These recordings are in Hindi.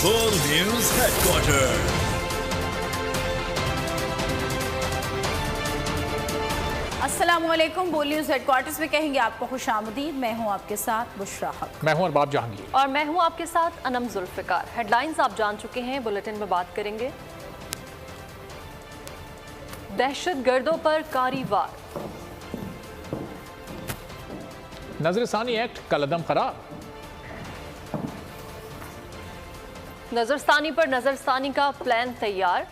बोल न्यूज हेडक्वार्टर। अस्सलामुअलैकुम। बोल न्यूज हेडक्वार्टर्स में कहेंगे आपको खुशामदीद। मैं हूं आपके साथ बुशरा हक। मैं हूं अरबाब जहांगीर और मैं हूं आपके साथ अनम जुल्फिकार। हेडलाइंस आप जान चुके हैं, बुलेटिन में बात करेंगे। दहशतगर्दों पर कारी वार, नजरसानी एक्ट कलअदम करार, नजरसानी पर नजरसानी का प्लान तैयार,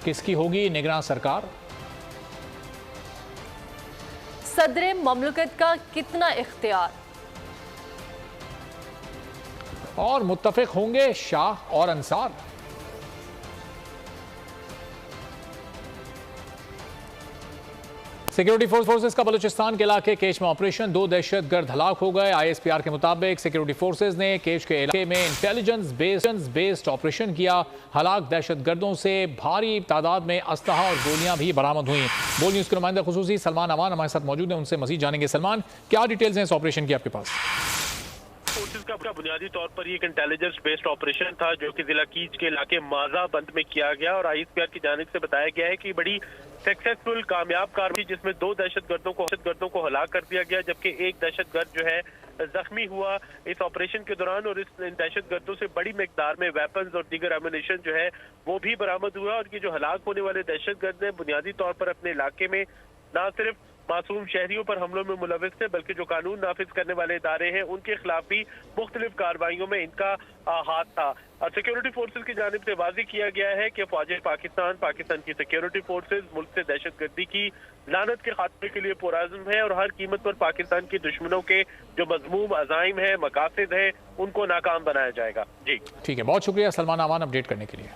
किसकी होगी निगरान सरकार, सदर ममलकत का कितना इख्तियार, और मुत्तफिक होंगे शाह और अंसार। सिक्योरिटी फोर्सेस का बलूचिस्तान के इलाके केच में ऑपरेशन, 2 दहशतगर्द हलाक हो गए। ISPR के मुताबिक सिक्योरिटी फोर्सेस ने केच के इलाके में इंटेलिजेंस बेस्ड ऑपरेशन किया। हलाक दहशतगर्दों से भारी तादाद में असलहा और गोलियां भी बरामद हुई। बोल न्यूज के नुमाइंदा खुसूसी सलमान अमान हमारे साथ मौजूद हैं, उनसे मजीद जानेंगे। सलमान, क्या डिटेल्स हैं इस ऑपरेशन की आपके पास? फोर्सेस का बुनियादी तौर पर एक इंटेलिजेंस बेस्ड ऑपरेशन था जो कि जिला कीच के इलाके माजा बंद में किया गया और ISPR की जानिब से बताया गया है कि बड़ी सक्सेसफुल कामयाब कार्रवाई जिसमें 2 दहशतगर्दों को हलाक कर दिया गया, जबकि एक दहशतगर्द जो है जख्मी हुआ इस ऑपरेशन के दौरान। और इस दहशतगर्दों से बड़ी मिकदार में वेपन्स और दीगर एमुनेशन जो है वो भी बरामद हुआ। और ये जो हलाक होने वाले दहशतगर्द हैं बुनियादी तौर पर अपने इलाके में न सिर्फ मासूम शहरियों पर हमलों में मुलविस थे, बल्कि जो कानून नाफिज करने वाले इदारे हैं उनके खिलाफ भी मुख्तलिफ कार्रवाइयों में इनका हाथ था। और सिक्योरिटी फोर्सेज की जानिब से वाज़ेह किया गया है कि फौज पाकिस्तान की सिक्योरिटी फोर्सेज मुल्क से दहशतगर्दी की लानत के खात्मे के लिए पुरअज़्म है और हर कीमत पर पाकिस्तान के दुश्मनों के जो मज़मूम अज़ाइम है, मकासद है, उनको नाकाम बनाया जाएगा। जी ठीक है, बहुत शुक्रिया सलमान अमान अपडेट करने के लिए।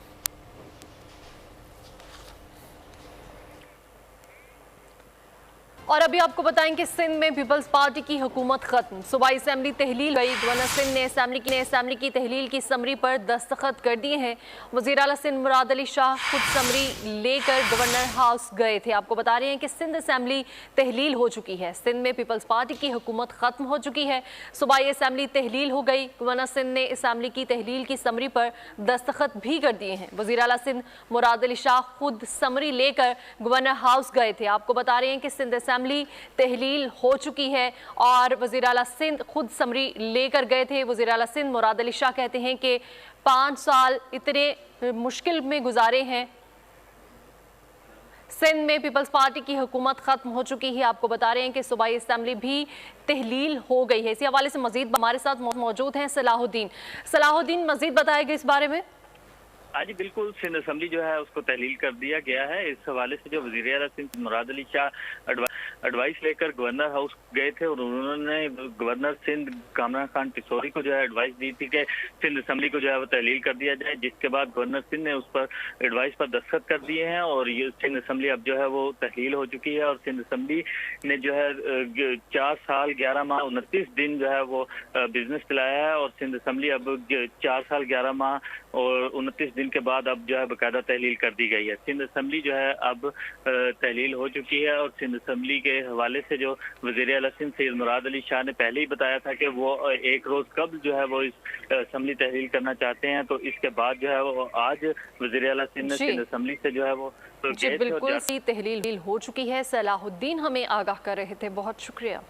और अभी आपको बताएं कि सिंध में पीपल्स पार्टी की हुकूमत खत्म, सूबाई असेंबली तहलील गई। गवर्नर सिंध ने असेंबली की तहलील की समरी पर दस्तखत कर दिए हैं। वज़ीर आला सिंध मुराद अली शाह खुद समरी लेकर गवर्नर हाउस गए थे। आपको बता रहे हैं कि सिंध असेंबली तहलील हो चुकी है। सिंध में पीपल्स पार्टी की हुकूमत खत्म हो चुकी है। सूबाई असेंबली तहलील हो गई। गवर्नर सिंध ने असेंबली की तहलील की समरी पर दस्तखत भी कर दिए हैं। वज़ीर आला सिंध मुराद अली शाह खुद समरी लेकर गवर्नर हाउस गए थे। आपको बता रहे हैं कि सिंध असेंबली तहलील हो चुकी है और वज़ीर आला सिंध खुद समरी लेकर गए थे। वज़ीर आला सिंध मुराद अली शाह कहते हैं कि 5 साल इतने मुश्किल में गुजारे हैं। सिंध में पीपल्स पार्टी की हुकूमत खत्म हो चुकी है। आपको बता रहे हैं कि सूबाई असेंबली भी तहलील हो गई है। इसी हवाले से मजीद हमारे साथ मौजूद हैं सलाहुद्दीन। मजीद बताएगा इस बारे में। आज बिल्कुल सिंध असेंबली जो है उसको तहलील कर दिया गया है। इस हवाले से जो वज़ीर आला सिंध मुराद अली शाह एडवाइस लेकर गवर्नर हाउस गए थे और उन्होंने गवर्नर सिंध कामरान खान पिसोरी को जो है एडवाइस दी थी कि सिंध असेंबली को जो है वो तहलील कर दिया जाए, जिसके बाद गवर्नर सिंध ने उस पर एडवाइस पर दस्तखत कर दिए हैं और ये सिंध असेंबली अब जो है वो तहलील हो चुकी है। और सिंध असेंबली ने जो है 4 साल 11 माह 29 दिन जो है वो बिजनेस चलाया है और सिंध असेंबली अब 4 साल 11 माह और 29 दिन के बाद अब जो है बाकायदा तहलील कर दी गई है। सिंध असेंबली जो है अब तहलील हो चुकी है और सिंध असेंबली के हवाले से जो वज़ीर आला सिंध सैयद मुराद अली शाह ने पहले ही बताया था कि वो एक रोज कब जो है वो इस असेंबली तहलील करना चाहते हैं, तो इसके बाद जो है वो आज वज़ीर आला सिंध ने सिंध असेंबली से जो है वो बिल्कुल सी तहलील हो चुकी है। सलाहुद्दीन हमें आगाह कर रहे थे, बहुत शुक्रिया।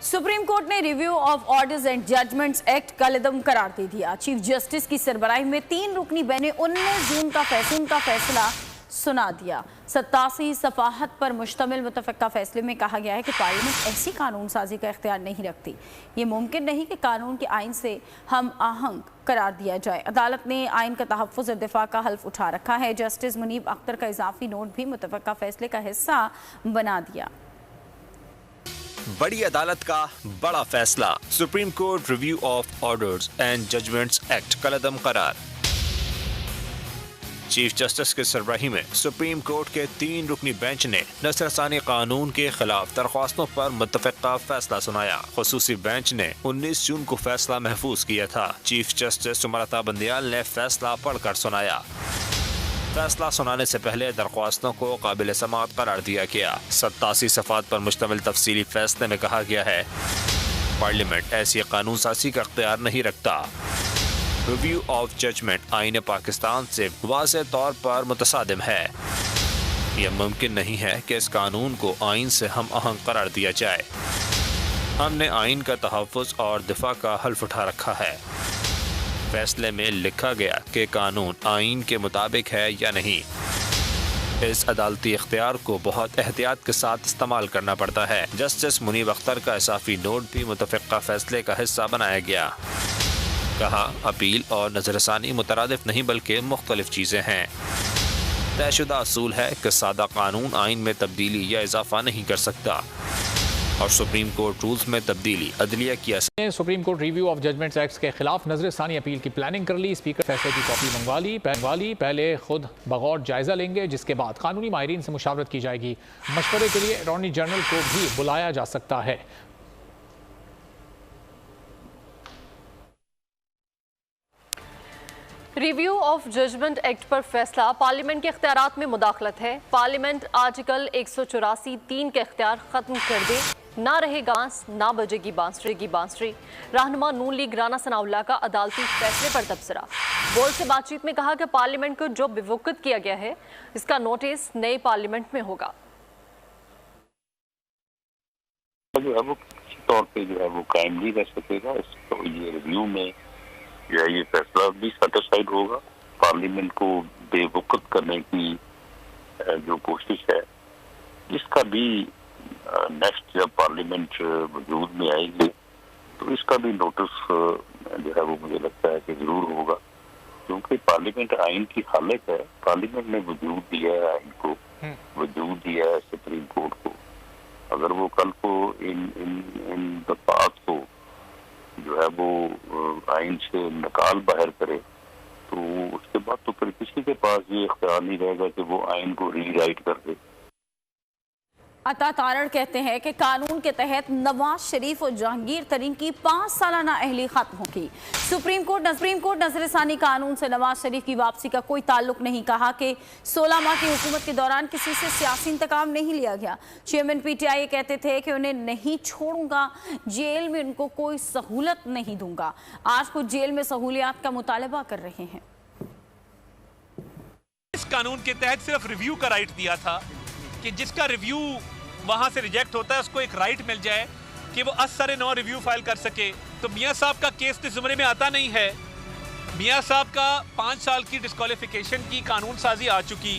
सुप्रीम कोर्ट ने review of orders and judgments act कलअदम करार दे दिया। चीफ जस्टिस की सरबराही में 3 रुकनी बेंच ने 19 जून का फैसला सुना दिया। 87 सफाहत पर मुश्तमिल मुतफ़क्का फैसले में कहा गया है कि पार्लियामेंट ऐसी कानून साजी का इख्तियार नहीं रखती। ये मुमकिन नहीं कि कानून के आइन से हम आहंग करार दिया जाए। अदालत ने आइन का तहफ़्फ़ुज़ और दिफ़ा का हल्फ उठा रखा है। जस्टिस मुनीब अख्तर का इजाफी नोट भी मुतफ़क्का फैसले का हिस्सा बना दिया। बड़ी अदालत का बड़ा फैसला, supreme court review of orders and judgments act कलअदम करार। चीफ जस्टिस के सरबराही में सुप्रीम कोर्ट के 3 रुकनी बेंच ने नसरसानी कानून के खिलाफ दरख्वास्तों पर मुत्तफ़िक़ा फैसला सुनाया। खुसूसी बेंच ने 19 जून को फैसला महफूज किया था। चीफ जस्टिस सुमलता बंदियाल ने फैसला पढ़कर सुनाया। फैसला सुनाने से पहले दरख्वास्तों को काबिल समाअत करार दिया गया। 87 सफ़ात पर मुश्तमिल तफसीली फैसले में कहा गया है पार्लियामेंट ऐसी कानून साजी का इख्तियार नहीं रखता। रिव्यू ऑफ जजमेंट आईन पाकिस्तान से वाज़ेह तौर पर मुतसादिम है। यह मुमकिन नहीं है कि इस कानून को आइन से हम आहंग करार दिया जाए। हमने आइन का तहफ़्फ़ुज़ और दिफा का हल्फ उठा रखा है। फैसले में लिखा गया कि कानून आइन के मुताबिक है या नहीं। इस अदालती इख्तियार को बहुत एहतियात के साथ इस्तेमाल करना पड़ता है। जस्टिस मुनीब अख्तर का इसाफी नोट भी मुतफ़िक़ा फैसले का हिस्सा बनाया गया। कहा अपील और नज़रसानी मुतरादिफ नहीं बल्कि मुख्तलिफ चीज़ें हैं। तयशुदा असूल है कि सादा कानून आइन में तब्दीली या इजाफा नहीं कर सकता और सुप्रीम कोर्ट रूल्स में तब्दीली अदलिया की supreme court review of judgments act के खिलाफ नजरसानी अपील की प्लानिंग कर ली। स्पीकर फैसले की कॉपी मंगवा ली। पहले खुद बगौर जायजा लेंगे, जिसके बाद कानूनी माहिरीन से मुशावरत की जाएगी। मशवरे के लिए अटॉर्नी जनरल को भी बुलाया जा सकता है। रिव्यू ऑफ जजमेंट एक्ट पर फैसला पार्लियामेंट के इख्तियारात में मुदाखलत है। पार्लियामेंट आर्टिकल 184(3) के इख्तियार खत्म कर दे। ना रहेगा ना बजेगी बांसुरी। रहनुमा नून लीग राना सनाउल्लाह का अदालती फैसले पर तबसरा। बोर्ड से बातचीत में कहा कि पार्लियामेंट को जो बेवकूफ़ किया गया है इसका नोटिस नए पार्लियामेंट में होगा। जो है वो किसी तौर पे जो है वो कायम नहीं रह सकेगा। इसको ये रिव्यू में जो है ये फैसला भी सेटिस्फाइड होगा। पार्लियामेंट को बेवकूफ़ करने की जो कोशिश है इसका भी नेक्स्ट जब पार्लियामेंट वजूद में आएगी तो इसका भी नोटिस जो है वो मुझे लगता है कि जरूर होगा, क्योंकि पार्लियामेंट आइन की खालिक है। पार्लियामेंट ने वजूद दिया है आइन को, वजूद दिया है सुप्रीम कोर्ट को। अगर वो कल को इन दफात को जो है वो आइन से निकाल बाहर करे तो उसके बाद तो फिर किसी के पास ये इख्तियार नहीं रहेगा कि वो आइन को रीराइट कर दे। अता तारड़ कहते हैं कि कानून के तहत नवाज शरीफ और जहांगीर तरीन की 5 सालाना अहली खत्म होगी। सुप्रीम कोर्ट नजरसानी कानून से नवाज शरीफ की वापसी का कोई ताल्लुक नहीं। कहा कि 16 माह की हुकूमत के दौरान किसी से सियासी इंतकाम नहीं लिया गया। चेयरमैन PTI कहते थे कि उन्हें नहीं छोड़ूंगा, जेल में उनको कोई सहूलत नहीं दूंगा। आज खुद जेल में सहूलियात का मुतालबा कर रहे हैं। इस कानून के तहत सिर्फ रिव्यू का राइट दिया था कि जिसका रिव्यू वहां से रिजेक्ट होता है उसको एक राइट मिल जाए कि वो असर नौ रिव्यू फाइल कर सके। तो मियां साहब का केस इस ज़ुमरे में आता नहीं है। मियां साहब का 5 साल की डिस्क्वालिफिकेशन की कानून साजी आ चुकी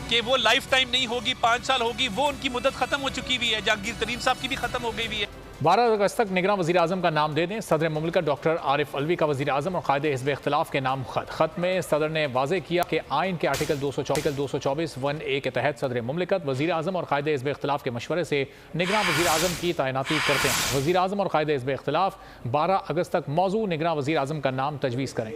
कि वो लाइफ टाइम नहीं होगी, 5 साल होगी, वो उनकी मुद्दत खत्म हो चुकी हुई है। जहांगीर तरीन साहब की भी खत्म हो गई हुई है। 12 अगस्त तक निगरान वज़ीर आज़म का नाम दे दें। सदर मुमलिकत डॉक्टर आरिफ अलवी का वज़ीर आज़म और कायदे हिज़्ब इख्तिलाफ के नाम खत में सदर ने वाज़े किया कि आइन के आर्टिकल 224(1)(a) के तहत सदर मुमलिकत वज़ीर आज़म और कायदे हिज़्ब इख्तिलाफ के मशवरे से निगरान वज़ीर आज़म की तैनाती करते हैं। वज़ीर आज़म और कायदे हिज़्ब इख्तिलाफ 12 अगस्त तक मौजूद निगरान वज़ीर आज़म का नाम तजवीज़ करें।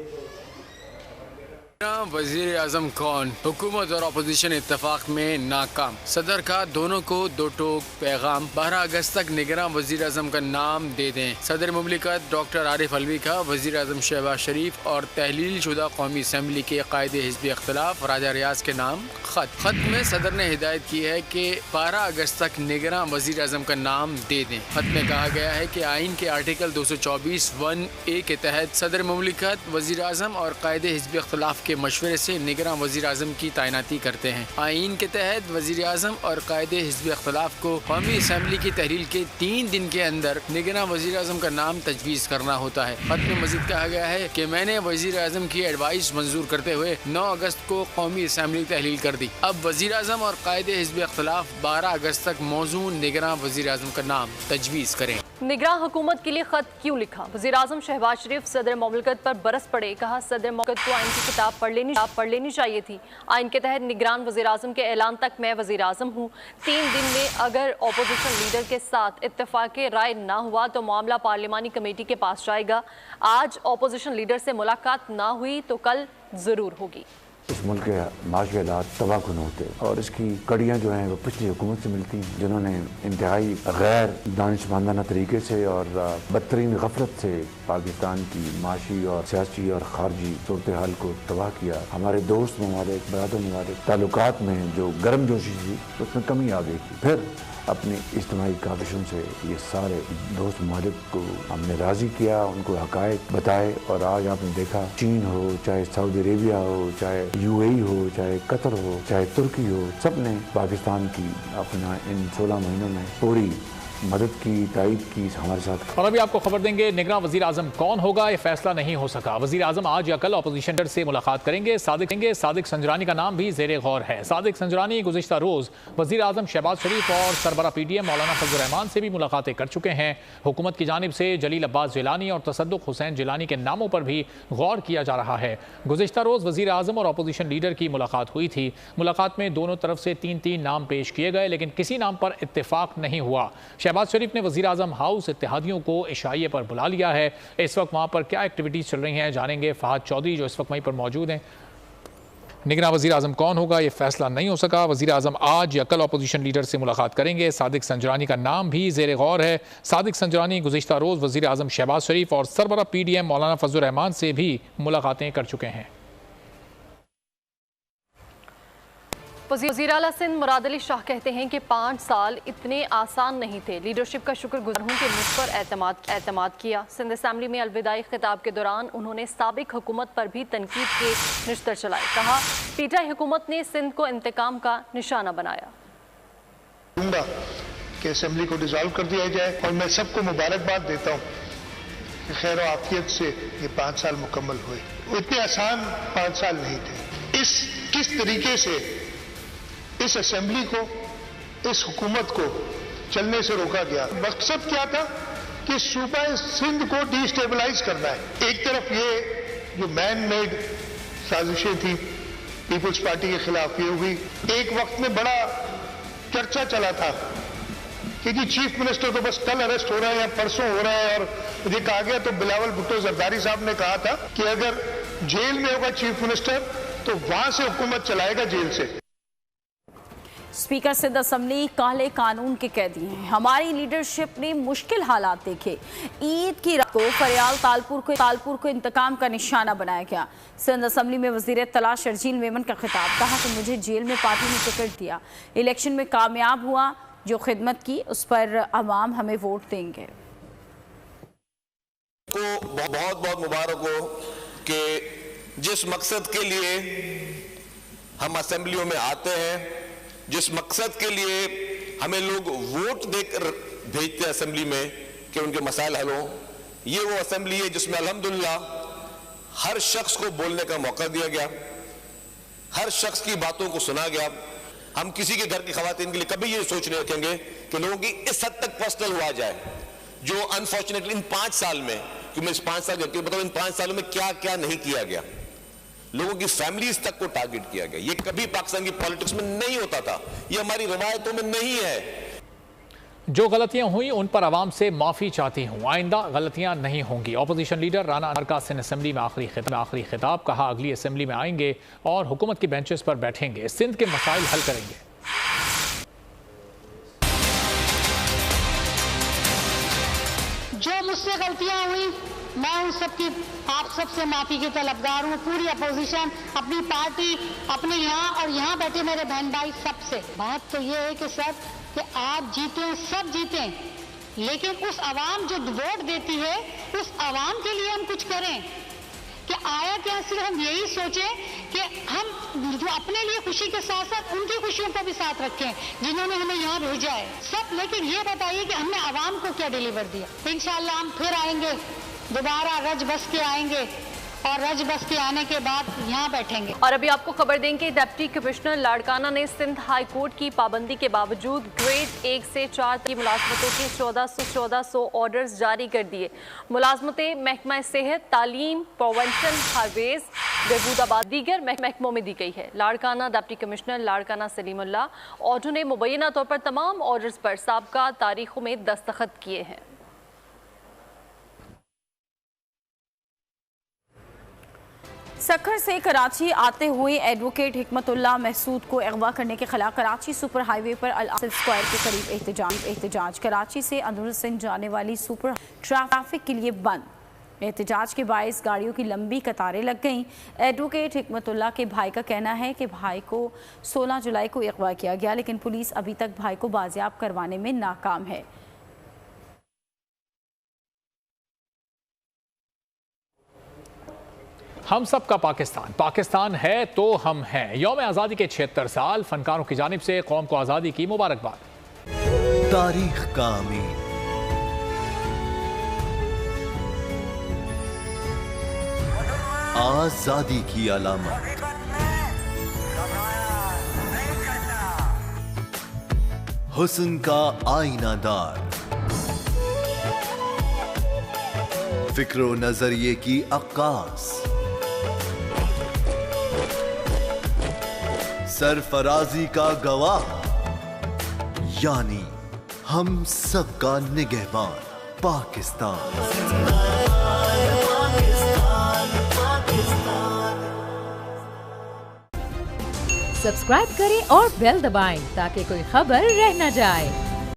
वजीर आजम कौन, हुकूमत और अपोजिशन इत्तेफाक में नाकाम। सदर का दोनों को 2 टोक पैगाम। 12 अगस्त तक निगरान वजीर आजम का नाम दे दें। सदर मुमलिकत डॉक्टर आरिफ अलवी का वजीर आजम शहबाज शरीफ और तहलील शुदा कौमी असम्बली के कायदे हिज़्ब इख्तिलाफ राजा रियाज के नाम खत में सदर ने हिदायत की है कि 12 अगस्त तक निगरान वजीर आजम का नाम दे दें। खत में कहा गया है कि आइन के आर्टिकल 224(1)(a) के तहत सदर मुमलिकत वजीर आजम और कायदे हिज़्ब इख्तिलाफ के मशवरे से निगरान वज़ीर आज़म की तैनाती करते हैं। आइन के तहत वज़ीर आज़म और कायदे हिज़्ब इख्तिलाफ को कौमी असम्बली की तहरील के 3 दिन के अंदर निगरान वज़ीर आज़म का नाम तजवीज़ करना होता है। खत में मज़ीद कहा गया है कि मैंने वज़ीर आज़म की एडवाइस मंजूर करते हुए 9 अगस्त को कौमी असम्बली तहलील कर दी। अब वज़ीर आज़म और कायदे हिज़्ब इख्तिलाफ 12 अगस्त तक मौजूद निगरान वज़ीर आज़म का नाम तजवीज़ करें। निगरान हुकूमत के लिए खत क्यों लिखा? वज़ीर आज़म शहबाज शरीफ सदर मुमलिकत पर बरस पड़े। कहा सदर मुमलिकत को आइन की किताब पढ़ लेनी चाहिए थी। आइन के तहत निगरान वज़ीर आज़म के ऐलान तक मैं वज़ीर आज़म हूँ। 3 दिन में अगर अपोजिशन लीडर के साथ इत्तेफाक राय ना हुआ तो मामला पार्लिमानी कमेटी के पास जाएगा। आज अपोजिशन लीडर से मुलाकात ना हुई तो कल ज़रूर होगी। इस मुल्क के माशी हालात तबाहकुन होते और इसकी कड़ियाँ जो हैं वो पिछली हुकूमत से मिलती हैं, जिन्होंने इंतहाई गैर दानिशमंदाना तरीके से और बदतरीन गफलत से पाकिस्तान की माशी और सियासी और खारजी सूरत हाल को तबाह किया। हमारे दोस्त ममालिक, बरादर ममालिक ताल्लुकात में जो गर्म जोशी थी उसमें कमी आ गई थी। फिर अपनी इज्तिमाई काविशों से ये सारे दोस्त ममालिक को हमने राज़ी किया, उनको हक़ाइक़ बताए और आज आपने देखा चीन हो, चाहे सऊदी अरेबिया हो, चाहे UAE हो, चाहे कतर हो, चाहे तुर्की हो, सब ने पाकिस्तान की अपना इन 16 महीनों में पूरी मदद की, तायद की हमारे साथ। और अभी आपको खबर देंगे निगरान वज़ीर आज़म कौन होगा, ये फैसला नहीं हो सका। वज़ीर आज़म आज या कल अपोजिशन लीडर से मुलाकात करेंगे। सादिक संजरानी का नाम भी ज़ेरे गौर है। सादिक संजरानी गुज़िश्ता रोज़ वज़ीर आज़म शहबाज शरीफ और सरबरा PDM मौलाना फजल रहमान से भी मुलाकातें कर चुके हैं। हुकूमत की जानिब से जलील अब्बास जिलानी और तसद्दुक़ हुसैन जिलानी के नामों पर भी गौर किया जा रहा है। गुज़िश्ता रोज़ वज़ीर आज़म और अपोजिशन लीडर की मुलाकात हुई थी। मुलाकात में दोनों तरफ से 3-3 नाम पेश किए गए, लेकिन किसी नाम पर इत्तेफाक नहीं हुआ। शहबाज शरीफ ने वज़ीर आज़म हाउस इत्तेहादियों को इशाइये पर बुला लिया है। इस वक्त वहाँ पर क्या एक्टिविटीज़ चल रही हैं जानेंगे फहद चौधरी जो इस वक्त वहीं पर मौजूद हैं। निगरान वज़ीर आज़म कौन होगा, ये फैसला नहीं हो सका। वज़ीर आज़म आज या कल अपोजिशन लीडर से मुलाकात करेंगे। सादिक संजरानी का नाम भी ज़ेरे गौर है। सादिक संजरानी गुज़िश्ता रोज़ वज़ीर आज़म शहबाज शरीफ और सरबरा PDM मौलाना फजल रहमान से भी मुलाकातें कर चुके हैं। वज़ीर आला सिंध मुराद अली शाह कहते हैं कि 5 साल इतने आसान नहीं थे। लीडरशिप का शुक्रगुजार हूँ कि मुझ पर एतमाद किया। सिंध असम्बली में अलविदाई खिताब के दौरान उन्होंने साबिक हुकूमत पर भी तनकीद के निश्तर चलाए। कहा पीटीआई हुकूमत ने सिंध को इंतकाम का निशाना बनाया। कि असम्बली को डिसॉल्व कर दिया जाए और मैं सबको मुबारकबाद देता हूँ कि खैर आफियत से ये 5 साल मुकम्मल हुए। इतने आसान 5 साल नहीं थे। किस तरीके से इस असेंबली को, इस हुकूमत को चलने से रोका गया। मकसद क्या था कि सूबा सिंध को डिस्टेबलाइज करना है। एक तरफ ये जो मैन मेड साजिशें थी पीपल्स पार्टी के खिलाफ, ये हुई। एक वक्त में बड़ा चर्चा चला था कि जी चीफ मिनिस्टर तो बस कल अरेस्ट हो रहा है या परसों हो रहा है, और ये कहा गया तो बिलावल भुट्टो जरदारी साहब ने कहा था कि अगर जेल में होगा चीफ मिनिस्टर तो वहां से हुकूमत चलाएगा जेल से। स्पीकर सिंध असम्बली काले कानून के कैदी हैं। हमारी लीडरशिप ने मुश्किल हालात देखे। ईद की रात को फरियाल तालपुर को इंतकाम का निशाना बनाया गया। सिंध असम्बली में वजीर इत्तला शर्जील मेमन का खिताब। कहा कि मुझे जेल में पार्टी ने टिकट दिया, इलेक्शन में कामयाब हुआ, जो खिदमत की उस पर अवाम हमें वोट देंगे। को बहुत बहुत मुबारक हो कि जिस मकसद के लिए हम असेंबलियों में आते हैं, जिस मकसद के लिए हमें लोग वोट देकर भेजते हैं असेंबली में कि उनके मसाइल हल हों, ये वो असेंबली है जिसमें अल्हम्दुलिल्लाह हर शख्स को बोलने का मौका दिया गया, हर शख्स की बातों को सुना गया। हम किसी के घर की खवातीन के लिए कभी ये सोच नहीं रखेंगे कि लोगों की इस हद तक पर्सनल हुआ जाए, जो अनफॉर्चुनेटली इन 5 साल में, कि मैं इस 5 साल बताऊं इन 5 सालों में क्या क्या नहीं किया गया, लोगों की फैमिलीज तक को टारगेट किया गया। ये कभी पाकिस्तान की पॉलिटिक्स में नहीं होता था, ये हमारी रवायतों में नहीं है। जो गलतियां हुई उन पर आवाम से माफ़ी चाहती हूँ, आइंदा गलतियां नहीं होंगी। अपोजिशन लीडर राना अनवर का सिंध असम्बली में आखिरी खिताब। कहा अगली असम्बली में आएंगे और हुकूमत की बेंचेस पर बैठेंगे, सिंध के मसाइल हल करेंगे। जो मुझसे गलतियां हुई मैं उन सबकी, आप सबसे माफी की तलबगार हूँ। पूरी अपोजिशन, अपनी पार्टी, अपने यहाँ और यहाँ बैठे मेरे बहन भाई सबसे। बात तो ये है कि सर कि आप जीते, सब जीते, लेकिन उस आवाम जो वोट देती है उस आवाम के लिए हम कुछ करें। कि आया क्या, सिर्फ हम यही सोचें कि हम जो अपने लिए खुशी के साथ साथ उनकी खुशियों को भी साथ रखें जिन्होंने हमें यहाँ भेजा है सब। लेकिन ये बताइए कि हमने आवाम को क्या डिलीवर दिया। इंशाल्लाह हम फिर आएंगे, दोबारा रज बस के आएंगे और रज बस के आने के बाद यहाँ बैठेंगे। और अभी आपको खबर दें कि डिप्टी कमिश्नर लाड़काना ने सिंध हाई कोर्ट की पाबंदी के बावजूद ग्रेड 1 से 4 की मुलाजमतों के 1400 ऑर्डर्स जारी कर दिए। मुलाजमतें महकमा सेहत, तालीम, प्रोवेंशन, हाईवेज, बहबूदाबाद दीगर महकमों में दी गई है। Larkana deputy commissioner Larkana Salimullah order ने मुबैना तौर पर तमाम ऑर्डर्स पर साबका तारीखों में दस्तखत किए हैं। सखर से कराची आते हुए एडवोकेट हिकमतुल्लाह महसूद को अगवा करने के खिलाफ कराची सुपर हाईवे पर अल आसिफ स्क्वायर के करीब एहतजाज। कराची से अंदर सिंध जाने वाली सुपर ट्रैफिक के लिए बंद। एहतजाज के बायस गाड़ियों की लंबी कतारें लग गईं। एडवोकेट हिकमतुल्लाह के भाई का कहना है कि भाई को 16 जुलाई को अगवा किया गया, लेकिन पुलिस अभी तक भाई को बाजियाब करवाने में नाकाम है। हम सब का पाकिस्तान, पाकिस्तान है तो हम हैं। यौम आज़ादी के 76 साल, फनकारों की जानिब से कौम को आज़ादी की मुबारकबाद। तारीख का अमीन, आज़ादी की अलामत, हुस्न का आईनादार, फिक्र नजरिए की अक्कास, सरफराजी का गवाह, यानी हम सब का निगहबान पाकिस्तान। सब्सक्राइब करें और बेल दबाएं ताकि कोई खबर रह न जाए।